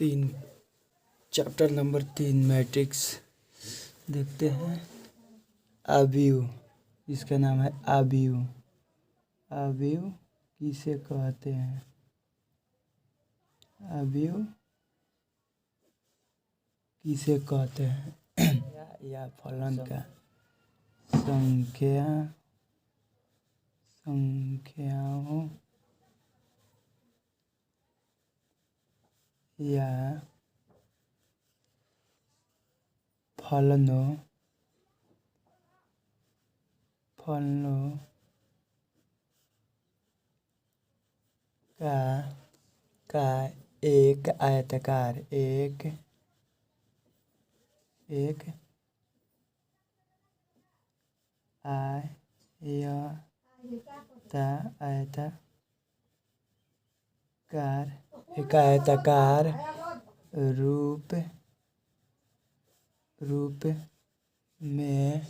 तीन chapter number 3 matrix देखते हैं। अवयव, इसका नाम है अवयव। अवयव किसे कहते हैं? अवयव किसे कहते हैं? या फलन का संख्याओं या फलनों का एक आयताकार आयताकार रूप में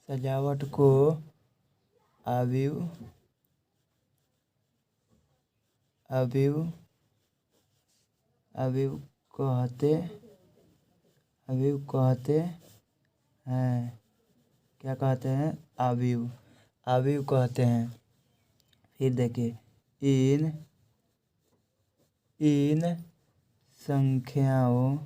सजावट को अवयव कहते हैं। क्या कहते हैं? अवयव कहते हैं। फिर देखिए, इन संख्याओं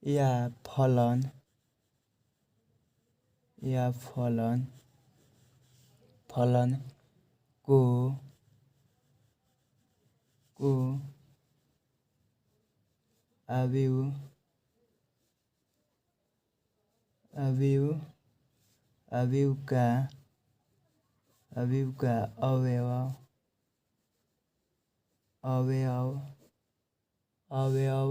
या फलन को अवयव का अवयव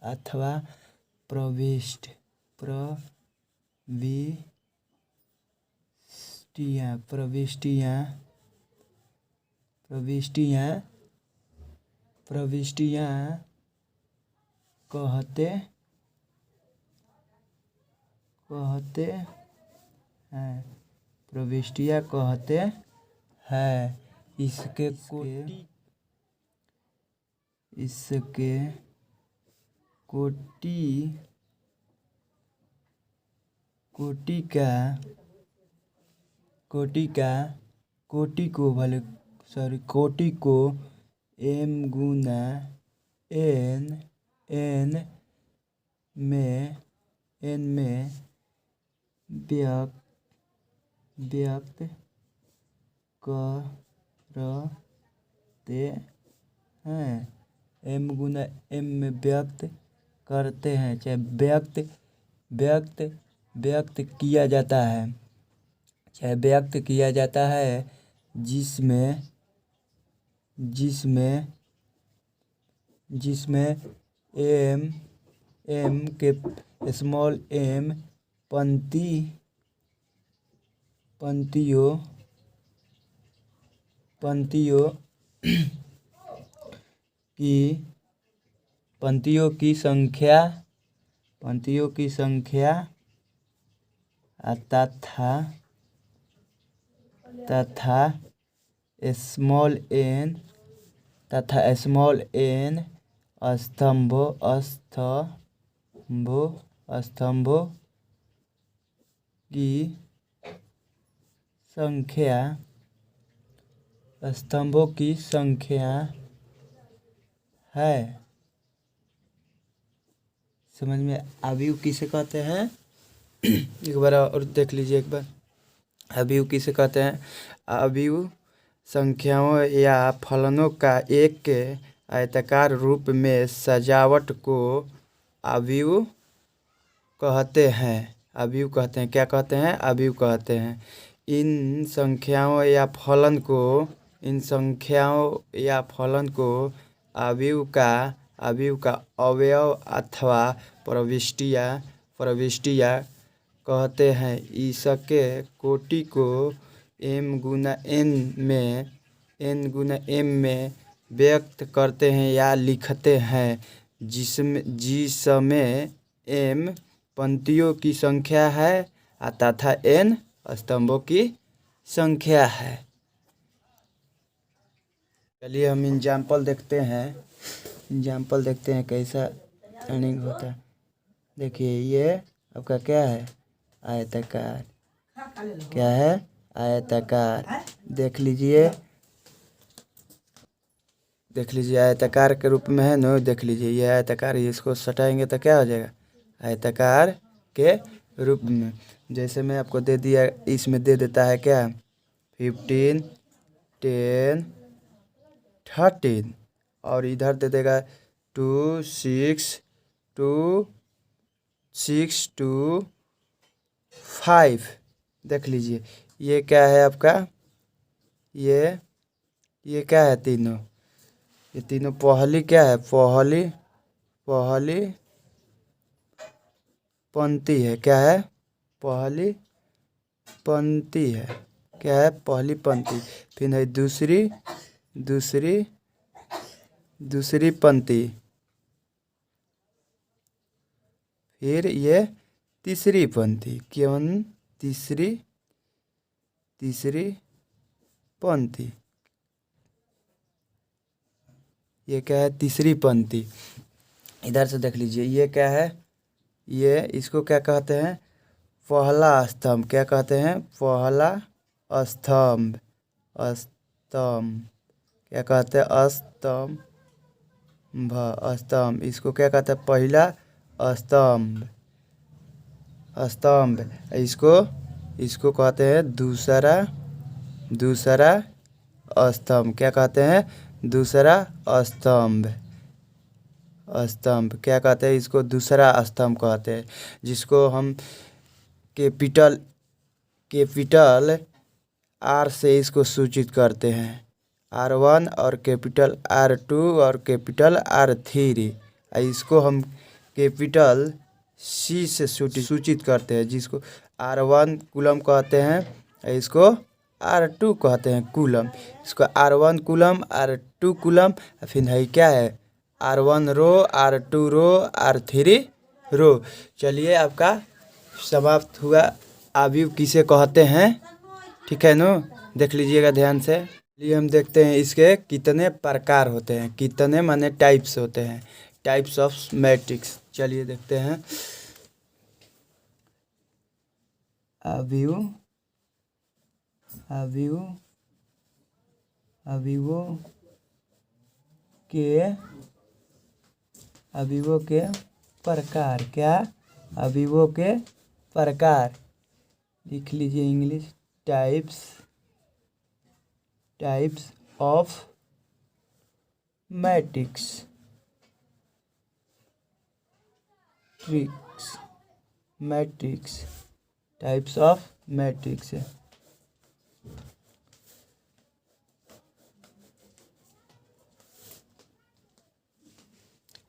अथवा प्रविष्टियां कहते हैं। इसके कोटि को m गुना n में व्यक्त करते हैं। m गुना m में व्यक्त करते हैं, चाहे व्यक्त किया जाता है, जिसमें m के स्मॉल m पंक्तियों की संख्या तथा स्मॉल n स्तंभों की संख्या है। समझ में? अवयव किसे कहते हैं? एक बार और देख लीजिए एक बार। अवयव किसे कहते हैं? अवयव संख्याओं या फलनों का एक आयताकार रूप में सजावट को अवयव कहते हैं। क्या कहते हैं? अवयव कहते हैं। इन संख्याओं या फलन को अवयव का अवयव अथवा प्रविष्टियां कहते हैं। इसके कोटि को n×m में व्यक्त करते हैं या लिखते हैं, जिसमें m पंक्तियों की संख्या है तथा n स्तंभों की संख्या है। चलिए हम एग्जाम्पल देखते हैं कैसा अर्निंग होता है। देखिए ये आपका क्या है, आयताकार। क्या है, आयताकार। देख लीजिए आयताकार के रूप में है ना। देख लीजिए ये आयताकार, इसको सटाएंगे तो क्या हो जाएगा, आयताकार के रूप में। जैसे मैं आपको दे दिया, इसमें दे देता है क्या, 15, 10, 13 और इधर दे देगा 2, 6, 2, 6, 2, 5। देख लीजिए ये क्या है आपका, ये क्या है, तीनों, ये तीनों पहली क्या है, पहली पंक्ति है। क्या है, पहली पंक्ति है। क्या है, पहली पंक्ति। फिर है दूसरी पंक्ति। फिर ये तीसरी पंक्ति। क्यों तीसरी पंक्ति, ये क्या है, तीसरी पंक्ति। इधर से देख लीजिए ये क्या है, ये इसको क्या कहते हैं, पहला स्तंभ। क्या कहते हैं, पहला स्तंभ। क्या कहते हैं, स्तंभ। इसको क्या कहते हैं, पहला स्तंभ। इसको कहते हैं दूसरा स्तंभ। क्या कहते हैं, दूसरा स्तंभ। क्या कहते हैं, इसको दूसरा स्तंभ कहते हैं, जिसको हम कैपिटल R से इसको सूचित करते हैं। R1 और कैपिटल R2 और कैपिटल R3। इसको हम कैपिटल C से सूचित करते हैं, जिसको R1 कूलम कहते हैं, इसको R2 कहते हैं कूलम। इसको R1 कूलम, R2 कूलम। फिर है क्या है, R1 रो, R2 रो, R3 रो। चलिए आपका समाप्त हुआ। अवयव किसे कहते हैं, ठीक है ना, देख लीजिएगा ध्यान से। चलिए हम देखते हैं इसके कितने प्रकार होते हैं। कितने माने टाइप्स होते हैं, टाइप्स ऑफ मैट्रिक्स। चलिए देखते हैं। अवयवों के प्रकार। क्या, अवयवों के प्रकार। लिख लीजिए English, types of matrix. Types of matrix.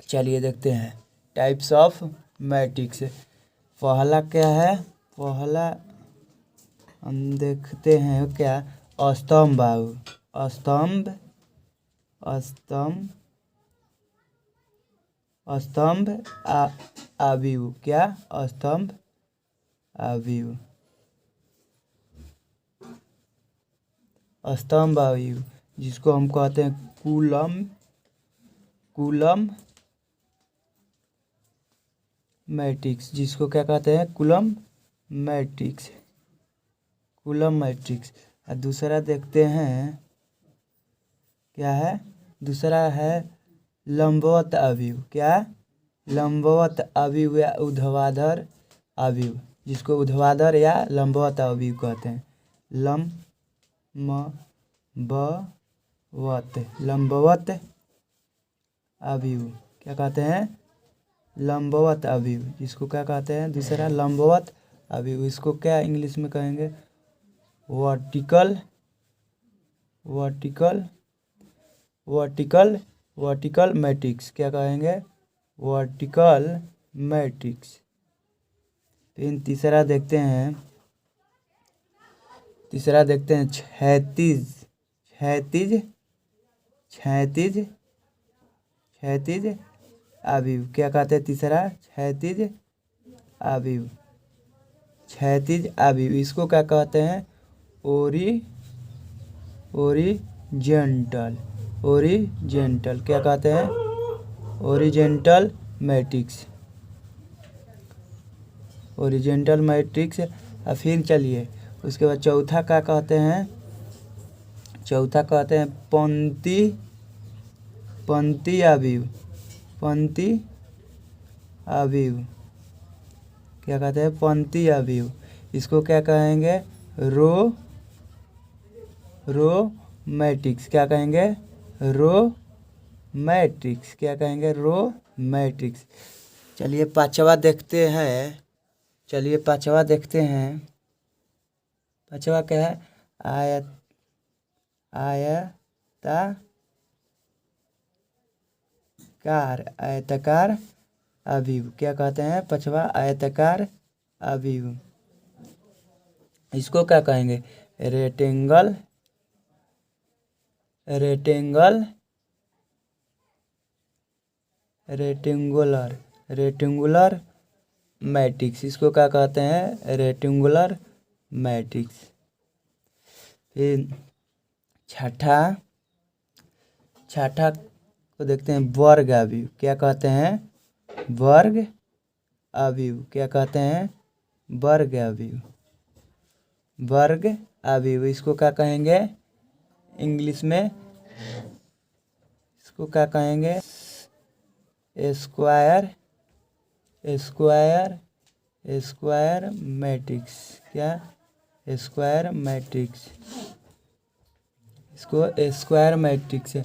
चलिए देखते हैं टाइप्स ऑफ मैट्रिक्स। पहला क्या है, पहला हम देखते हैं क्या, स्तंभ। अवयव। क्या, स्तंभ अवयव। स्तंभ अवयव जिसको हम कहते हैं कूलम मैट्रिक्स। जिसको क्या कहते हैं, कूलम मैट्रिक्स। और दूसरा देखते हैं क्या है, दूसरा है लंबवत अवयव। क्या, लंबवत अवयव या ऊर्ध्वाधर अवयव, जिसको ऊर्ध्वाधर या लंबवत अवयव कहते हैं। लंबवत अवयव क्या कहते हैं, लंबवत अवयव, जिसको क्या कहते हैं, दूसरा लंबवत अवयव। इसको क्या इंग्लिश में कहेंगे, वर्टिकल मैट्रिक्स। क्या कहेंगे, वर्टिकल मैट्रिक्स। फिर तीसरा देखते हैं क्षैतिज अवयव। क्या कहते हैं तीसरा? क्षैतिज अवयव। इसको क्या कहते हैं? ओरिजेंटल। क्या कहते हैं? Horizontal matrix. और फिर चलिए उसके बाद चौथा क्या कहते हैं? पंक्ति अवयव। क्या कहते हैं? पंक्ति अवयव। इसको क्या कहेंगे? Row matrix. क्या कहेंगे? Row matrix. चलिए पांचवा देखते हैं। पांचवा क्या है? आयताकार अवयव। क्या कहते हैं? पांचवा आयताकार अवयव। इसको क्या कहेंगे? Rectangular matrix. इसको क्या कहते हैं? Rectangular matrix. फिर छठा को देखते हैं वर्ग अवयव। क्या कहते हैं? वर्ग अवयव। क्या कहते हैं? वर्ग अवयव। इसको क्या कहेंगे इंग्लिश में? इसको क्या कहेंगे? Square matrix. क्या? Square matrix. इसको स्क्वायर मैट्रिक्स है।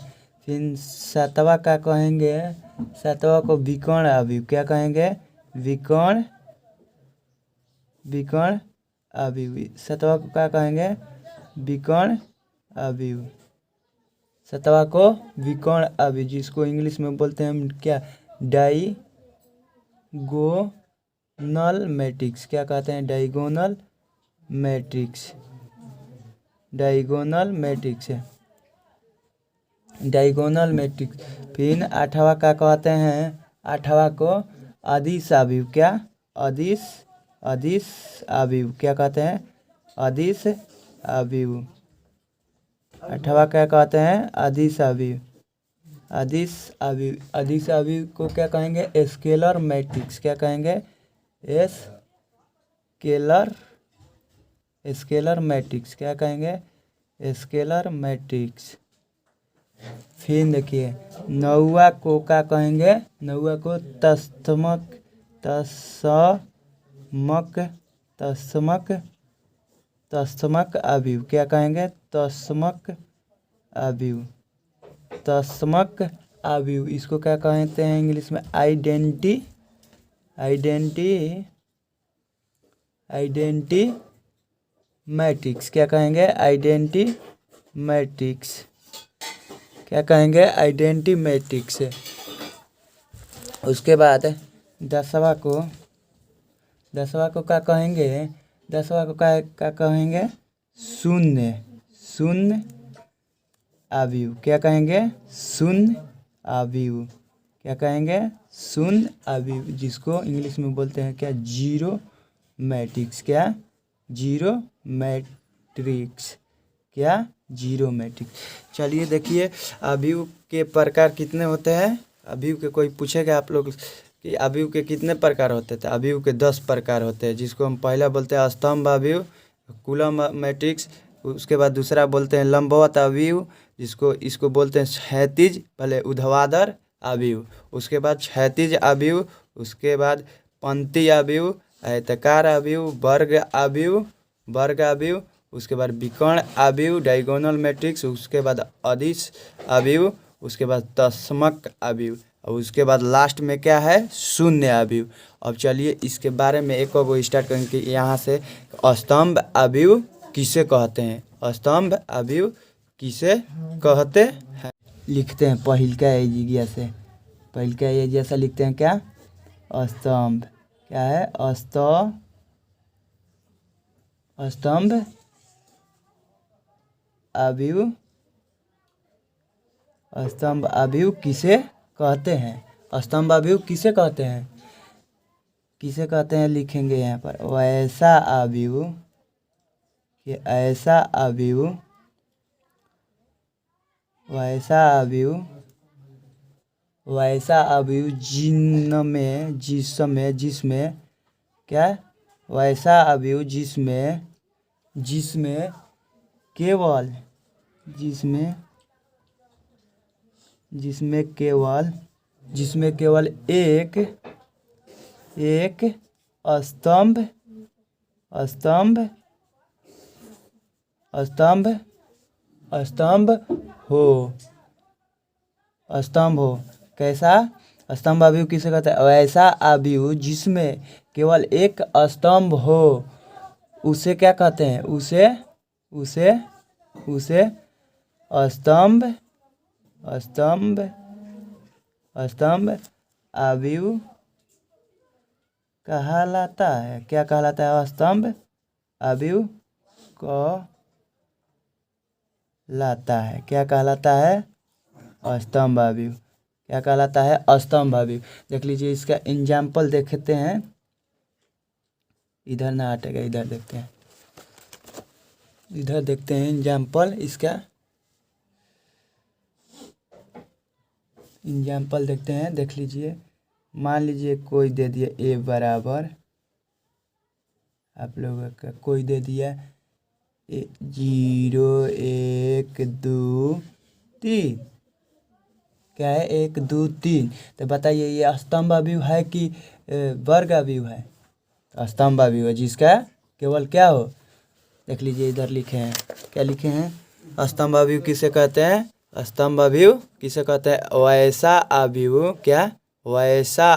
फिर सातवां क्या कहेंगे? सातवां को विकर्ण अवयव। क्या कहेंगे? विकर्ण अवयव। सातवां को क्या कहेंगे? विकर्ण अवयव। सातवां को विकर्ण अवयव, जिसको इंग्लिश में बोलते हैं हम क्या? Diagonal matrix. क्या कहते हैं? डायगोनल मैट्रिक्स है। Diagonal matrix. फिर आठवां क्या कहते हैं? आठवां को अदिश अवयव। क्या? अदिश अवयव। क्या कहते हैं? अदिश अवयव। आठवां क्या कहते हैं? अदिश अवयव को क्या कहेंगे? Scalar matrix. क्या कहेंगे? Scalar matrix. क्या कहेंगे? Scalar matrix. फिर देखिए नौवा को क्या कहेंगे? नौवा को तस्मक अवयव। क्या कहेंगे? तस्मक अवयव। इसको क्या कहते हैं इंग्लिश में? Identity matrix. क्या कहेंगे? Identity matrix. क्या कहेंगे? Identity matrix. उसके बाद दसवां को क्या कहेंगे? दसवां को क्या कहेंगे? शून्य अवयव। क्या कहेंगे? शून्य अवयव। क्या कहेंगे? शून्य अवयव, जिसको इंग्लिश में बोलते हैं क्या? Zero matrix. क्या? Zero matrix. क्या? Zero matrix. चलिए देखिए अवयव के प्रकार कितने होते हैं। अवयव के कोई पूछेगा आप लोग कि अवयव के कितने प्रकार होते थे? अवयव के 10 प्रकार होते हैं, जिसको हम पहला बोलते हैं स्तंभ अवयव, कूलम मैट्रिक्स। उसके बाद दूसरा बोलते हैं लंबवत अवयव, इसको बोलते हैं क्षैतिज, पहले ऊर्ध्वाधर अवयव, उसके बाद क्षैतिज अवयव, उसके बाद पंक्ति अवयव, आयताकार अवयव, वर्ग अवयव, उसके बाद विकर्ण अवयव, डायगोनल मैट्रिक्स, उसके बाद अदिश अवयव, उसके बाद तस्मक अवयव, और उसके बाद लास्ट में क्या है? शून्य अवयव। अब चलिए इसके बारे में एक और स्टार्ट करेंगे। यहाँ से स्तंभ अवयव किसे कहते हैं? स्तंभ अवयव किसे कहते हैं? लिखते हैं पहिलका एजिया से लिखते हैं क्या? स्तंभ। क्या है? स्तंभ अवयव स्तंभ अवयव किसे कहते हैं? स्तंभ अवयव किसे कहते हैं? किसे कहते हैं लिखेंगे यहाँ पर। वैसा अवयव कि ऐसा अवयव वैसा अवयव जिसमें क्या? वैसा अवयव जिसमें केवल एक स्तंभ हो। कैसा? स्तंभ अवयव किसे कहते हैं? वैसा अवयव जिसमें केवल एक स्तंभ हो, उसे क्या कहते हैं? उसे स्तंभ अवयव कहलाता है। क्या कहलाता है? स्तंभ अवयव कहलाता है। क्या कहलाता है? स्तंभ अवयव। क्या कहलाता है? स्तंभ अवयव। देख लीजिए, इसका एग्जाम्पल देखते हैं। इधर ना हटेगा, इधर देखते हैं। इधर देखते हैं एग्जाम्पल इसका। एग्जाम्पल देखते हैं, देख लीजिए। मान लीजिए कोई दे दिया ए बराबर, आप लोगों का कोई दे दिया 0 1 2 3। क्या है? 1 2 3। तो बताइए ये स्तंभ अवयव है कि वर्ग अवयव है? स्तंभ अवयव है, जिसका केवल क्या हो। देख लीजिए, इधर लिखे हैं। क्या लिखे हैं? स्तंभ अवयव किसे कहते हैं? स्तंभ अवयव किसे कहते हैं? वैसा अवयव। क्या? वैसा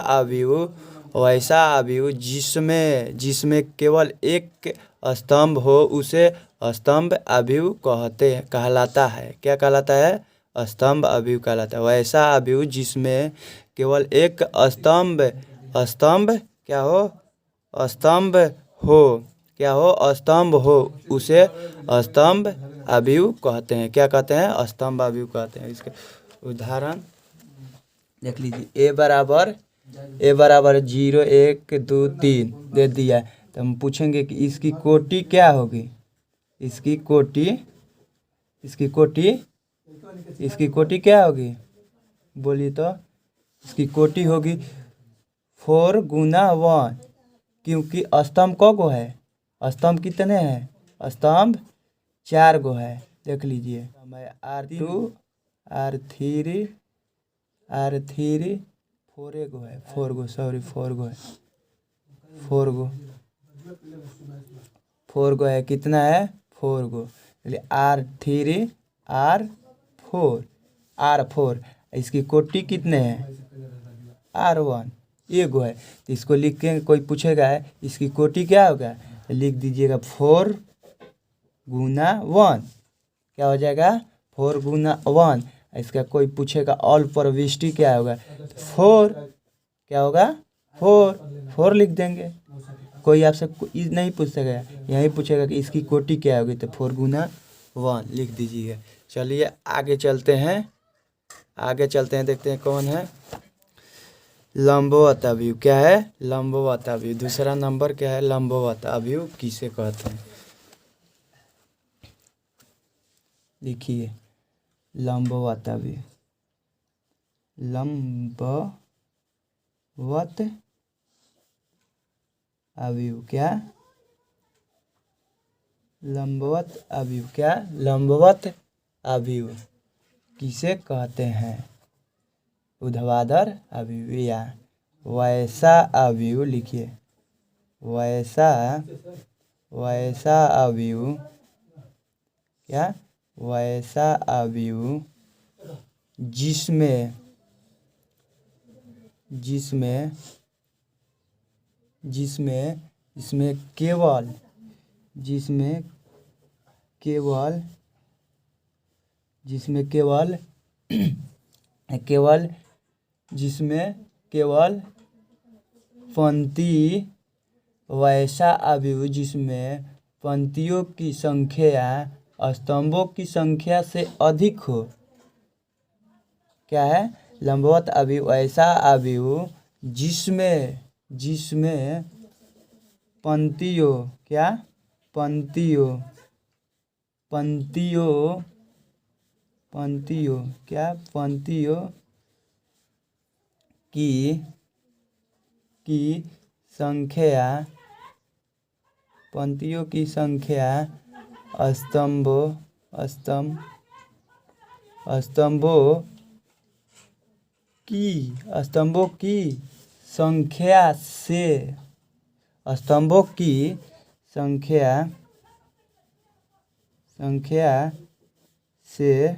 अवयव जिसमें केवल एक स्तंभ हो, उसे स्तंभ अवयव कहलाता है। क्या कहलाता है? स्तंभ अवयव कहलाता है। वैसा अवयव जिसमें केवल एक स्तंभ क्या हो? स्तंभ हो, उसे स्तंभ अवयव कहते हैं। क्या कहते हैं? स्तंभ अवयव कहते हैं। इसके उदाहरण देख लीजिए। ए बराबर 0 1 2 3 दे दिया है। तो हम पूछेंगे कि इसकी कोटि क्या होगी? इसकी कोटि क्या होगी? बोलिए तो। इसकी कोटि होगी 4 गुना 1, क्योंकि स्तंभ क गो है? स्तंभ कितने हैं? स्तंभ 4 गो है। देख लीजिए, R2 R3 4 गो है। 4 गो है। 4 गो है। कितना है? 4 गो। R3 R4। इसकी कोटि कितने हैं? R1 एगो है। तो इसको लिख के कोई पूछेगा इसकी कोटि क्या होगा, लिख दीजिएगा 4 गुना 1। क्या हो जाएगा? 4 गुना 1। इसका कोई पूछेगा ऑल प्रविष्टि क्या होगा, 4 क्या होगा? 4 लिख देंगे। कोई आपसे नहीं पूछेगा, यही पूछेगा कि इसकी कोटि क्या होगी, तो 4 गुना 1 लिख दीजिएगा। चलिए आगे चलते हैं। देखते हैं कौन है। लंबवत अवयव। क्या है? लंबवत अवयव। दूसरा नंबर क्या है? लंबवत अवयव किसे कहते हैं? देखिए, लंबवत अवयव। लंबवत अवयव क्या? लंबवत अवयव क्या? लंबवत अवयव किसे कहते हैं? ऊर्ध्वाधर अवयव या वैसा अवयव। लिखिए, वैसा अवयव। क्या? वैसा अवयव जिसमें केवल पंक्ति। वैसा अवयव जिसमें पंक्तियों की संख्या स्तंभों की संख्या से अधिक हो। क्या है? लंबवत अवयव ऐसा अवयव जिसमें पंक्तियों क्या पंक्तियों पंक्तियों पंक्तियों क्या पंक्तियों की संख्या पंक्तियों की संख्या स्तंभों की संख्या से स्तंभों की संख्या से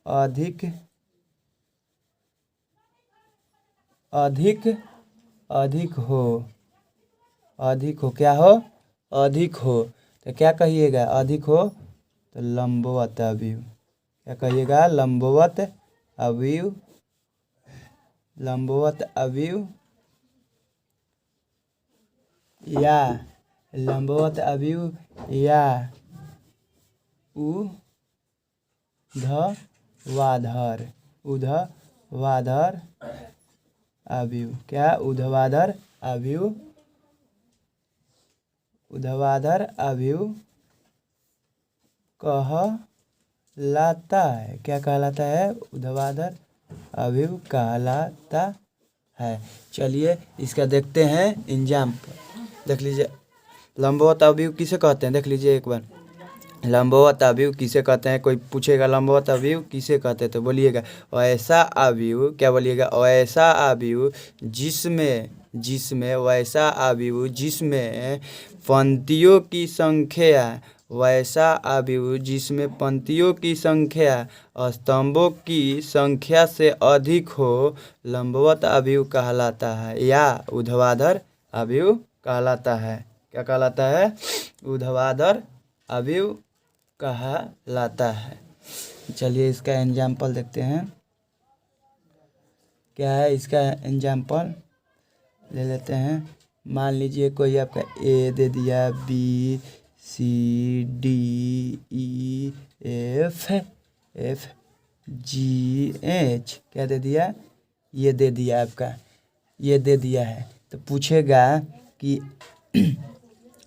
अधिक हो क्या हो? अधिक हो। तो क्या कहिएगा? अधिक हो तो लंबवत अवयव। क्या कहिएगा? लंबवत अवयव या लंबवत अवयव या ऊर्ध्वाधर अवयव। क्या? ऊर्ध्वाधर अवयव कहलाता है। क्या कहलाता है? ऊर्ध्वाधर अवयव कहलाता है। चलिए इसका देखते हैं एग्जाम्पल। देख लीजिए लंबवत अवयव किसे कहते हैं? देख लीजिए एक बार, लंबवत अवयव किसे कहते हैं? कोई पूछेगा लंबवत अवयव किसे कहते हैं तो बोलिएगा ऐसा अवयव। क्या बोलिएगा? ऐसा अवयव जिसमें वैसा अवयव जिसमें पंक्तियों की संख्या वैसा अवयव जिसमें पंक्तियों की संख्या स्तंभों की संख्या से अधिक हो लंबवत अवयव कहलाता है या ऊर्ध्वाधर अवयव कहलाता है। क्या कहलाता है? ऊर्ध्वाधर अवयव कहलाता है। चलिए इसका एग्जाम्पल देखते हैं। क्या है इसका एग्जाम्पल? ले लेते हैं। मान लीजिए कोई आपका ए दे दिया, B C D E F G H. क्या दे दिया? ये दे दिया आपका, ये दे दिया है। तो पूछेगा कि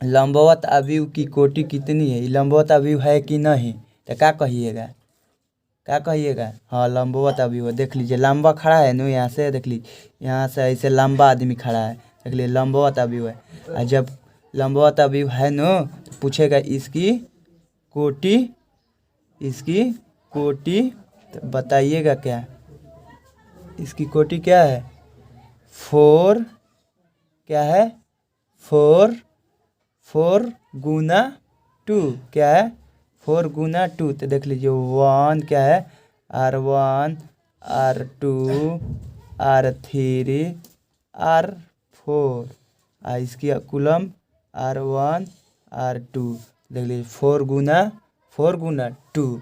लंबवत अवयव की कोटि कितनी है? लंबवत अवयव है कि नहीं? तो क्या कहिएगा? हाँ लंबवत अवयव है। देख लीजिए लंबा खड़ा है ना, यहाँ से देख लीजिए, यहाँ से ऐसे लंबा आदमी खड़ा है, देख लीजिए लंबवत अवयव है। और जब लंबवत अवयव है ना तो पूछेगा इसकी कोटि तो बताइएगा क्या? इसकी कोटि क्या है? 4। क्या है? 4 गुना 2। क्या है? 4 गुना 2। तो देख लीजिए 1 क्या है? R1 R2 R3 R4 और इसकी कुलम R1 R2। देख लीजिए 4 गुना 2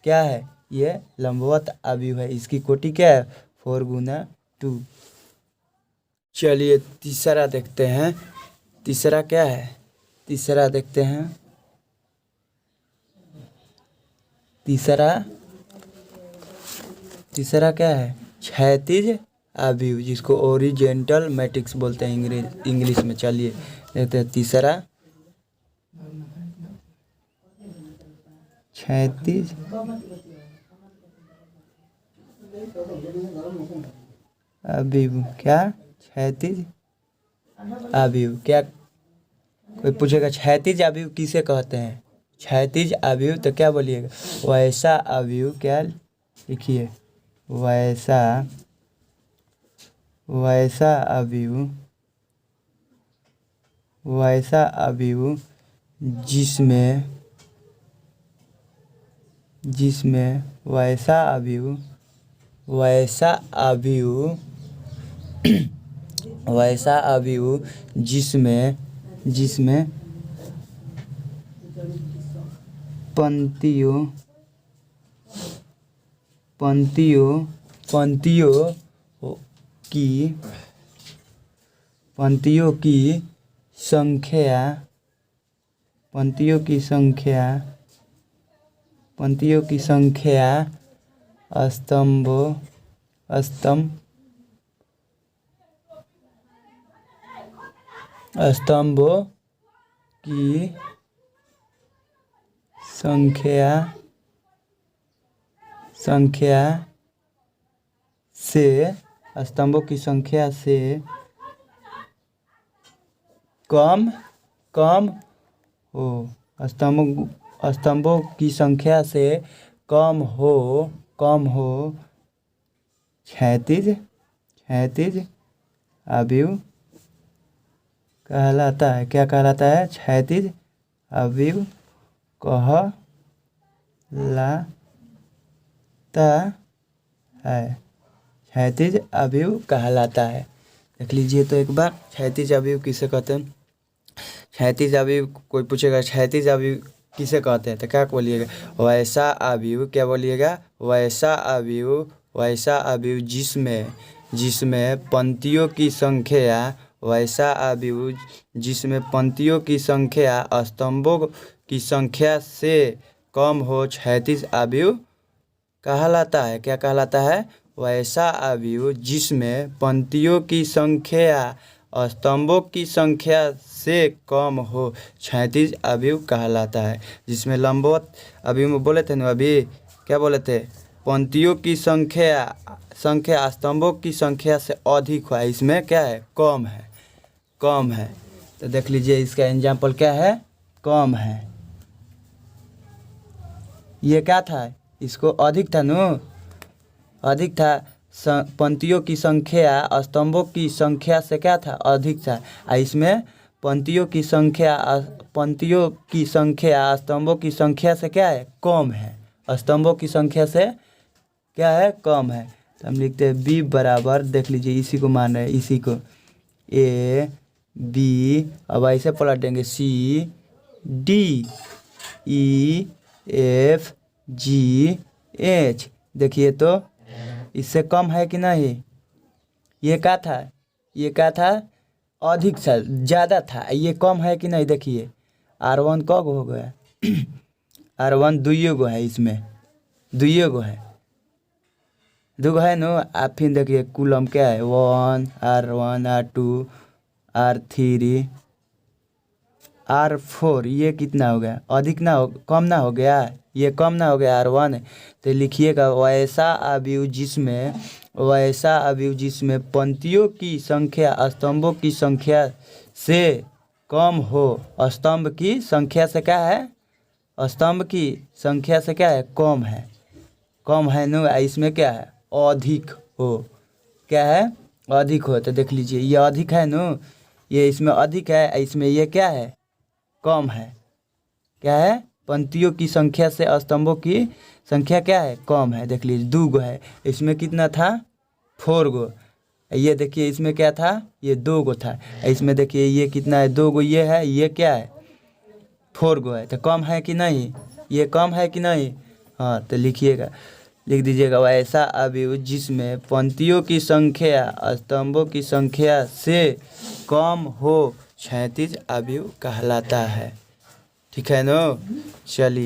क्या है? ये लंबवत अवयव है। इसकी कोटि क्या है? 4 गुना 2। चलिए तीसरा देखते हैं। तीसरा क्या है? तीसरा देखते हैं। तीसरा क्या है? क्षैतिज अवयव, जिसको ओरिजेंटल मैट्रिक्स बोलते हैं इंग्लिश में। चलिए देखते हैं तीसरा क्षैतिज अवयव। क्या? क्षैतिज अवयव। क्या? कोई पूछेगा क्षैतिज अवयव किसे कहते हैं? क्षैतिज अवयव तो क्या बोलिएगा? वैसा अवयव। क्या लिखिए? वैसा अवयव जिसमें वैसा अवयव जिसमें पंक्तियों की संख्या पंक्तियों की संख्या स्तंभों की संख्या से कम हो स्तंभों की संख्या से कम हो क्षैतिज अवयव कहलाता है। क्या कहलाता है? क्षैतिज अवयव कहलाता है। क्षैतिज अवयव कहलाता है। देख लीजिए तो एक बार, क्षैतिज अवयव किसे कहते हैं? क्षैतिज अवयव, कोई पूछेगा क्षैतिज अवयव किसे कहते हैं तो क्या बोलिएगा? वैसा अवयव। क्या बोलिएगा? वैसा अवयव जिसमें पंक्तियों की संख्या, वैसा अवयव जिसमें पंक्तियों की संख्या स्तंभों की संख्या से कम हो क्षैतिज अवयव कहलाता है। क्या कहलाता है? वैसा अवयव जिसमें पंक्तियों की संख्या स्तंभों की संख्या से कम हो क्षैतिज अवयव कहलाता है। जिसमें लंबवत अवयव में बोले थे ना अभी, क्या बोले थे? पंक्तियों की संख्या स्तंभों की संख्या से अधिक है, इसमें क्या है? कम है। तो देख लीजिए इसका एग्जाम्पल क्या है? कम है। ये क्या था? इसको अधिक था न, अधिक था। पंक्तियों की संख्या स्तंभों की संख्या से क्या था? अधिक था। इसमें पंक्तियों की संख्या स्तंभों की संख्या से क्या है? कम है। स्तंभों की संख्या से क्या है? कम है। तो हम लिखते हैं बी बराबर, देख लीजिए इसी को मान रहे हैं, इसी को ए बी, अब ऐसे पलट देंगे C D E F G H. देखिए तो इससे कम है कि नहीं? ये क्या था? अधिक था, ज़्यादा था। ये कम है कि नहीं? देखिए R1 कब हो गया? R1 दुइयो गो है, इसमें दुइयो गो है, दो है नो। आप फिर देखिए कूलम क्या है? 1 R1 R2 R3 R4। ये कितना हो गया? अधिक ना हो, कम ना हो गया? ये कम ना हो गया R1। तो लिखिएगा वैसा अवयव जिसमें पंक्तियों की संख्या स्तंभों की संख्या से कम हो। स्तंभ की संख्या से क्या है? स्तंभ की संख्या से क्या है? कम है नो। इसमें क्या है? अधिक हो। क्या है? अधिक हो। तो देख लीजिए ये अधिक है नो, ये इसमें अधिक है, इसमें ये क्या है? कम है। क्या है? पंक्तियों की संख्या से स्तंभों की संख्या क्या है? कम है। देख लीजिए 2 गो है, इसमें कितना था? 4 गो। ये देखिए इसमें क्या था? ये 2 गो था। इसमें देखिए ये कितना है? 2 गो ये है, ये क्या है? 4 गो है। तो कम है कि नहीं? ये कम है कि नहीं? हाँ, तो लिख दीजिएगा वैसा अवयव जिसमें पंक्तियों की संख्या स्तंभों की संख्या से कम हो क्षैतिज अवयव कहलाता है। ठीक है ना? चलिए।